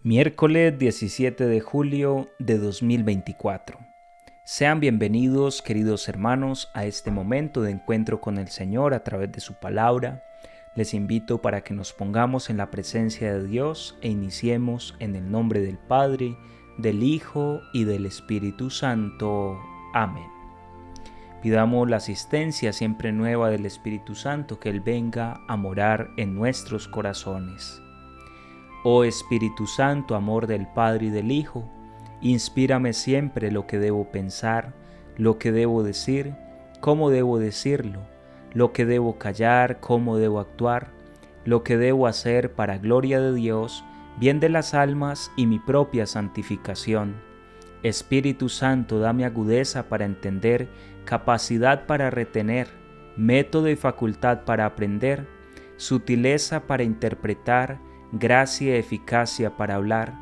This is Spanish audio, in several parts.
Miércoles 17 de julio de 2024. Sean bienvenidos, queridos hermanos, a este momento de encuentro con el Señor a través de su palabra. Les invito para que nos pongamos en la presencia de Dios e iniciemos en el nombre del Padre, del Hijo y del Espíritu Santo. Amén. Pidamos la asistencia siempre nueva del Espíritu Santo, que Él venga a morar en nuestros corazones. Oh Espíritu Santo, amor del Padre y del Hijo, inspírame siempre lo que debo pensar, lo que debo decir, cómo debo decirlo, lo que debo callar, cómo debo actuar, lo que debo hacer para gloria de Dios, bien de las almas y mi propia santificación. Espíritu Santo, dame agudeza para entender, capacidad para retener, método y facultad para aprender, sutileza para interpretar, gracia y eficacia para hablar.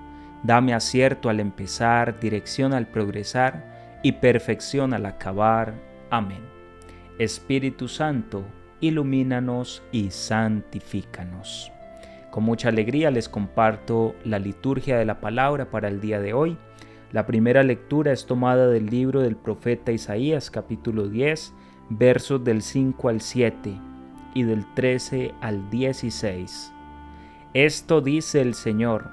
Dame acierto al empezar, dirección al progresar y perfección al acabar. Amén. Espíritu Santo, ilumínanos y santifícanos. Con mucha alegría les comparto la liturgia de la palabra para el día de hoy. La primera lectura es tomada del libro del profeta Isaías, capítulo 10, versos del 5 al 7 y del 13 al 16. Esto dice el Señor: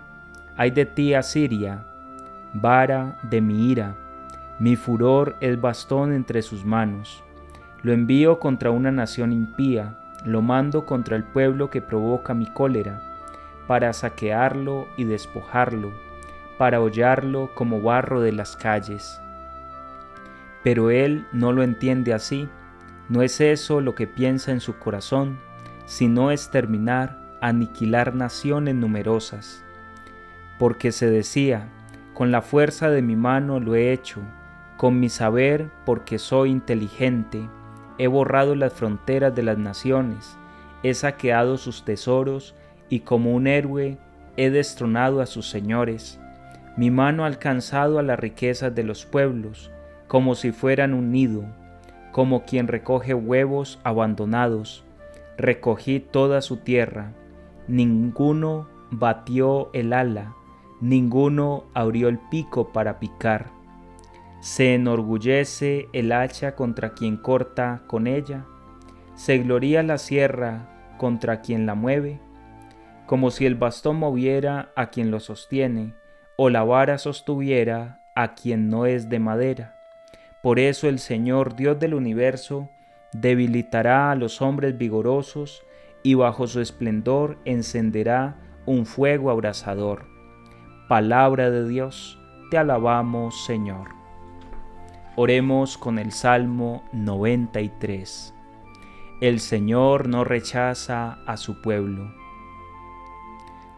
ay de ti, Asiria, vara de mi ira, mi furor es bastón entre sus manos. Lo envío contra una nación impía, lo mando contra el pueblo que provoca mi cólera, para saquearlo y despojarlo, para hollarlo como barro de las calles. Pero él no lo entiende así, no es eso lo que piensa en su corazón, sino exterminar, aniquilar naciones numerosas. Porque se decía: con la fuerza de mi mano lo he hecho, con mi saber, porque soy inteligente, he borrado las fronteras de las naciones, he saqueado sus tesoros y como un héroe he destronado a sus señores. Mi mano ha alcanzado a las riquezas de los pueblos, como si fueran un nido, como quien recoge huevos abandonados. Recogí toda su tierra. Ninguno batió el ala, ninguno abrió el pico para picar. Se enorgullece el hacha contra quien corta con ella, se gloría la sierra contra quien la mueve, como si el bastón moviera a quien lo sostiene, o la vara sostuviera a quien no es de madera. Por eso el Señor, Dios del universo, debilitará a los hombres vigorosos, y bajo su esplendor encenderá un fuego abrasador. Palabra de Dios, te alabamos, Señor. Oremos con el Salmo 93. El Señor no rechaza a su pueblo.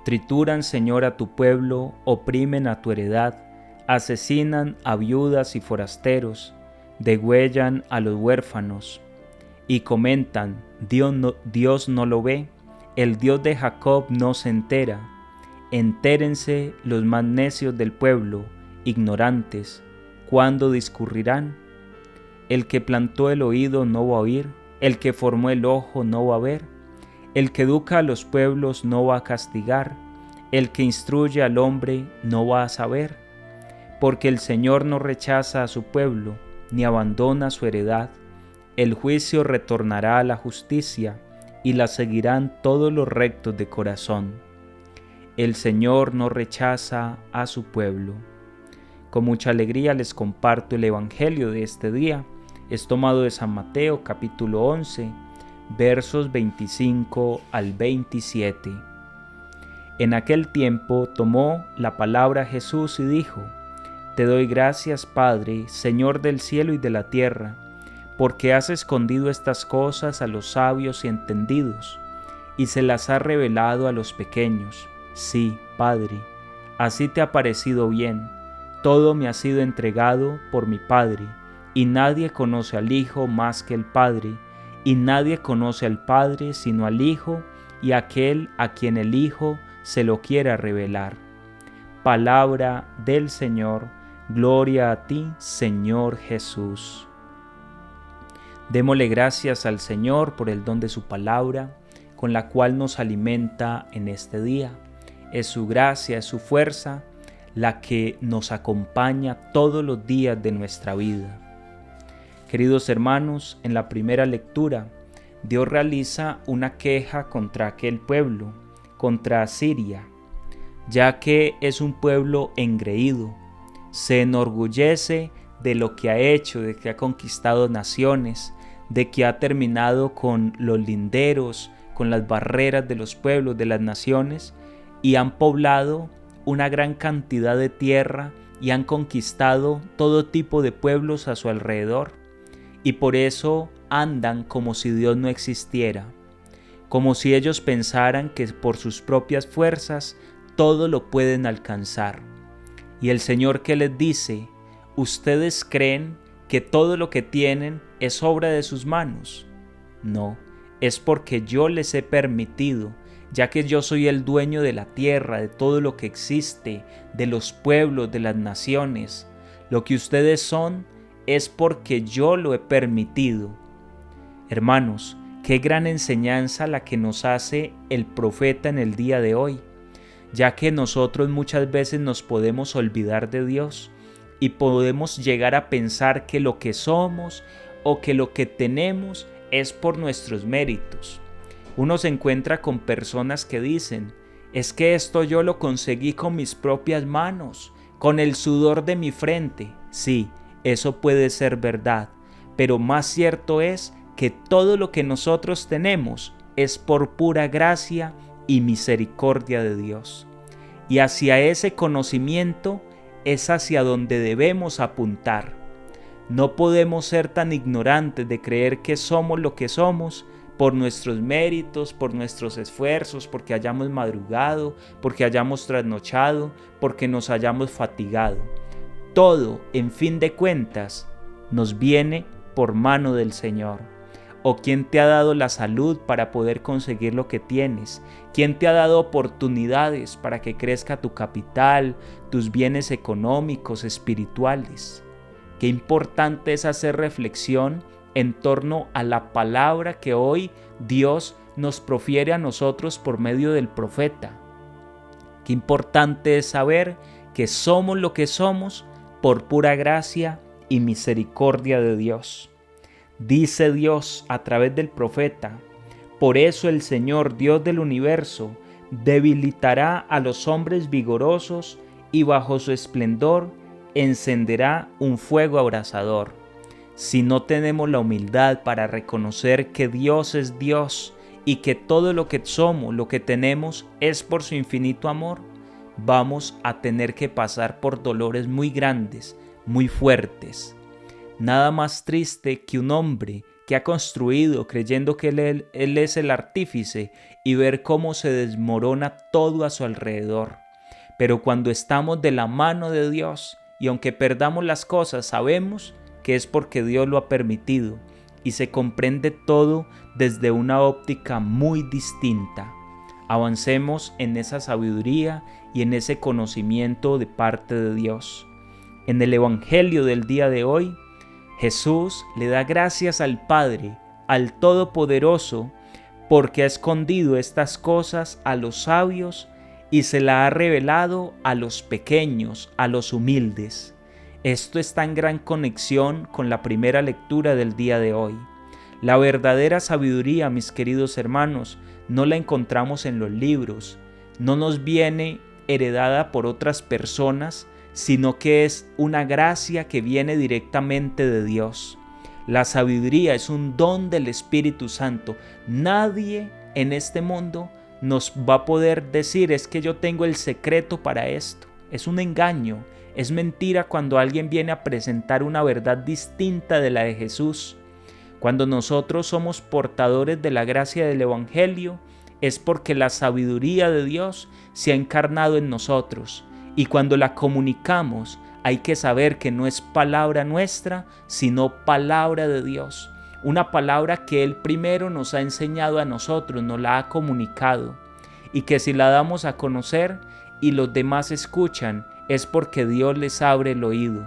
Trituran, Señor, a tu pueblo, oprimen a tu heredad, asesinan a viudas y forasteros, degüellan a los huérfanos. Y comentan: Dios no lo ve, el Dios de Jacob no se entera. Entérense los más necios del pueblo, ignorantes, ¿cuándo discurrirán? El que plantó el oído no va a oír, el que formó el ojo no va a ver, el que educa a los pueblos no va a castigar, el que instruye al hombre no va a saber, porque el Señor no rechaza a su pueblo, ni abandona su heredad. El juicio retornará a la justicia, y la seguirán todos los rectos de corazón. El Señor no rechaza a su pueblo. Con mucha alegría les comparto el Evangelio de este día. Es tomado de San Mateo, capítulo 11, versos 25 al 27. En aquel tiempo tomó la palabra Jesús y dijo: Te doy gracias, Padre, Señor del cielo y de la tierra, porque has escondido estas cosas a los sabios y entendidos, y se las has revelado a los pequeños. Sí, Padre, así te ha parecido bien. Todo me ha sido entregado por mi Padre, y nadie conoce al Hijo más que el Padre, y nadie conoce al Padre sino al Hijo, y aquel a quien el Hijo se lo quiera revelar. Palabra del Señor. Gloria a ti, Señor Jesús. Démosle gracias al Señor por el don de su palabra, con la cual nos alimenta en este día. es su gracia, es su fuerza la que nos acompaña todos los días de nuestra vida. Queridos hermanos, en la primera lectura, Dios realiza una queja contra aquel pueblo, contra Asiria, ya que es un pueblo engreído, se enorgullece de lo que ha hecho, de que ha conquistado naciones, de que ha terminado con los linderos, con las barreras de los pueblos, de las naciones, y han poblado una gran cantidad de tierra y han conquistado todo tipo de pueblos a su alrededor. Y por eso andan como si Dios no existiera, como si ellos pensaran que por sus propias fuerzas todo lo pueden alcanzar. Y el Señor que les dice: ¿ustedes creen que todo lo que tienen es obra de sus manos? No, es porque yo les he permitido, ya que yo soy el dueño de la tierra, de todo lo que existe, de los pueblos, de las naciones. Lo que ustedes son es porque yo lo he permitido. Hermanos, qué gran enseñanza la que nos hace el profeta en el día de hoy, ya que nosotros muchas veces nos podemos olvidar de Dios y podemos llegar a pensar que lo que somos o que lo que tenemos es por nuestros méritos. Uno se encuentra con personas que dicen: es que esto yo lo conseguí con mis propias manos, con el sudor de mi frente. Sí, eso puede ser verdad, pero más cierto es que todo lo que nosotros tenemos es por pura gracia y misericordia de Dios. Y hacia ese conocimiento es hacia donde debemos apuntar. No podemos ser tan ignorantes de creer que somos lo que somos por nuestros méritos, por nuestros esfuerzos, porque hayamos madrugado, porque hayamos trasnochado, porque nos hayamos fatigado. Todo, en fin de cuentas, nos viene por mano del Señor. ¿O quién te ha dado la salud para poder conseguir lo que tienes? ¿Quién te ha dado oportunidades para que crezca tu capital, tus bienes económicos, espirituales? Qué importante es hacer reflexión en torno a la palabra que hoy Dios nos profiere a nosotros por medio del profeta. Qué importante es saber que somos lo que somos por pura gracia y misericordia de Dios. Dice Dios a través del profeta: por eso el Señor, Dios del universo, debilitará a los hombres vigorosos y bajo su esplendor encenderá un fuego abrasador. Si no tenemos la humildad para reconocer que Dios es Dios y que todo lo que somos, lo que tenemos, es por su infinito amor, vamos a tener que pasar por dolores muy grandes, muy fuertes. Nada más triste que un hombre que ha construido creyendo que él es el artífice y ver cómo se desmorona todo a su alrededor. Pero cuando estamos de la mano de Dios y aunque perdamos las cosas, sabemos que es porque Dios lo ha permitido y se comprende todo desde una óptica muy distinta. Avancemos en esa sabiduría y en ese conocimiento de parte de Dios. En el Evangelio del día de hoy, Jesús le da gracias al Padre, al Todopoderoso, porque ha escondido estas cosas a los sabios y se la ha revelado a los pequeños, a los humildes. Esto está en gran conexión con la primera lectura del día de hoy. La verdadera sabiduría, mis queridos hermanos, no la encontramos en los libros, no nos viene heredada por otras personas, sino que es una gracia que viene directamente de Dios. La sabiduría es un don del Espíritu Santo. Nadie en este mundo nos va a poder decir: es que yo tengo el secreto para esto. Es un engaño, es mentira cuando alguien viene a presentar una verdad distinta de la de Jesús. Cuando nosotros somos portadores de la gracia del Evangelio, es porque la sabiduría de Dios se ha encarnado en nosotros. Y cuando la comunicamos, hay que saber que no es palabra nuestra, sino palabra de Dios. Una palabra que Él primero nos ha enseñado a nosotros, nos la ha comunicado. Y que si la damos a conocer y los demás escuchan, es porque Dios les abre el oído.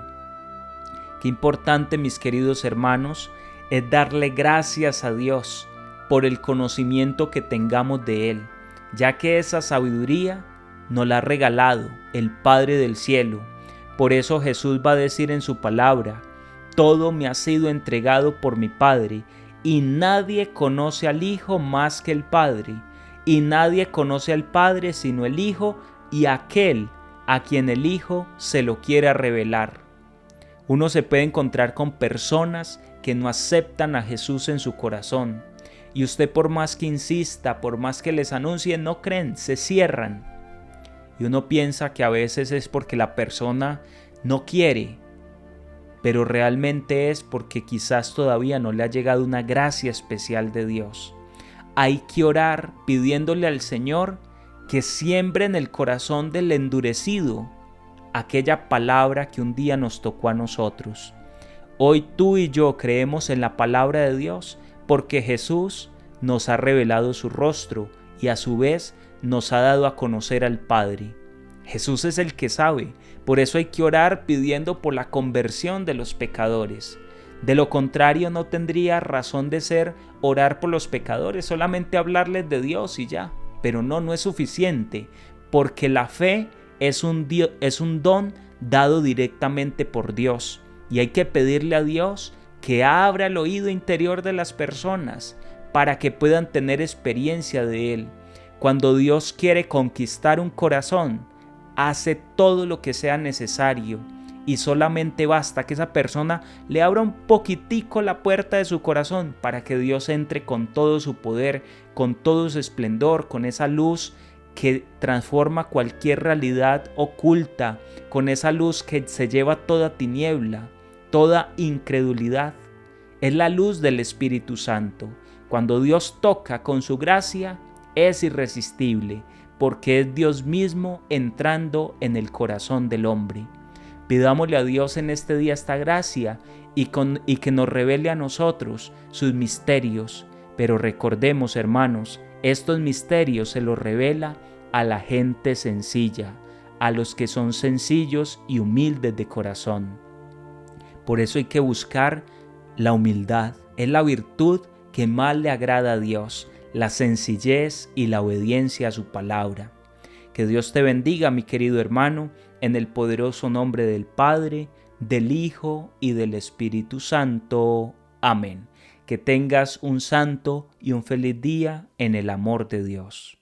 Qué importante, mis queridos hermanos, es darle gracias a Dios por el conocimiento que tengamos de Él, ya que esa sabiduría nos la ha regalado el Padre del cielo. Por eso Jesús va a decir en su palabra: todo me ha sido entregado por mi Padre, y nadie conoce al Hijo más que el Padre, y nadie conoce al Padre sino el Hijo y aquel a quien el Hijo se lo quiera revelar. Uno se puede encontrar con personas que no aceptan a Jesús en su corazón, y usted, por más que insista, por más que les anuncie, no creen, se cierran. Y uno piensa que a veces es porque la persona no quiere, pero realmente es porque quizás todavía no le ha llegado una gracia especial de Dios. Hay que orar pidiéndole al Señor que siembre en el corazón del endurecido aquella palabra que un día nos tocó a nosotros. Hoy tú y yo creemos en la palabra de Dios porque Jesús nos ha revelado su rostro y a su vez nos ha dado a conocer al Padre. Jesús es el que sabe, por eso hay que orar pidiendo por la conversión de los pecadores. De lo contrario, no tendría razón de ser orar por los pecadores, solamente hablarles de Dios y ya. Pero no es suficiente, porque la fe es un don dado directamente por Dios, y hay que pedirle a Dios que abra el oído interior de las personas para que puedan tener experiencia de Él. Cuando Dios quiere conquistar un corazón, hace todo lo que sea necesario, y solamente basta que esa persona le abra un poquitico la puerta de su corazón para que Dios entre con todo su poder, con todo su esplendor, con esa luz que transforma cualquier realidad oculta, con esa luz que se lleva toda tiniebla, toda incredulidad. Es la luz del Espíritu Santo. Cuando Dios toca con su gracia, es irresistible, porque es Dios mismo entrando en el corazón del hombre. Pidámosle a Dios en este día esta gracia y que nos revele a nosotros sus misterios. Pero recordemos, hermanos, estos misterios se los revela a la gente sencilla, a los que son sencillos y humildes de corazón. Por eso hay que buscar la humildad. Es la virtud que más le agrada a Dios, la sencillez y la obediencia a su palabra. Que Dios te bendiga, mi querido hermano, en el poderoso nombre del Padre, del Hijo y del Espíritu Santo. Amén. Que tengas un santo y un feliz día en el amor de Dios.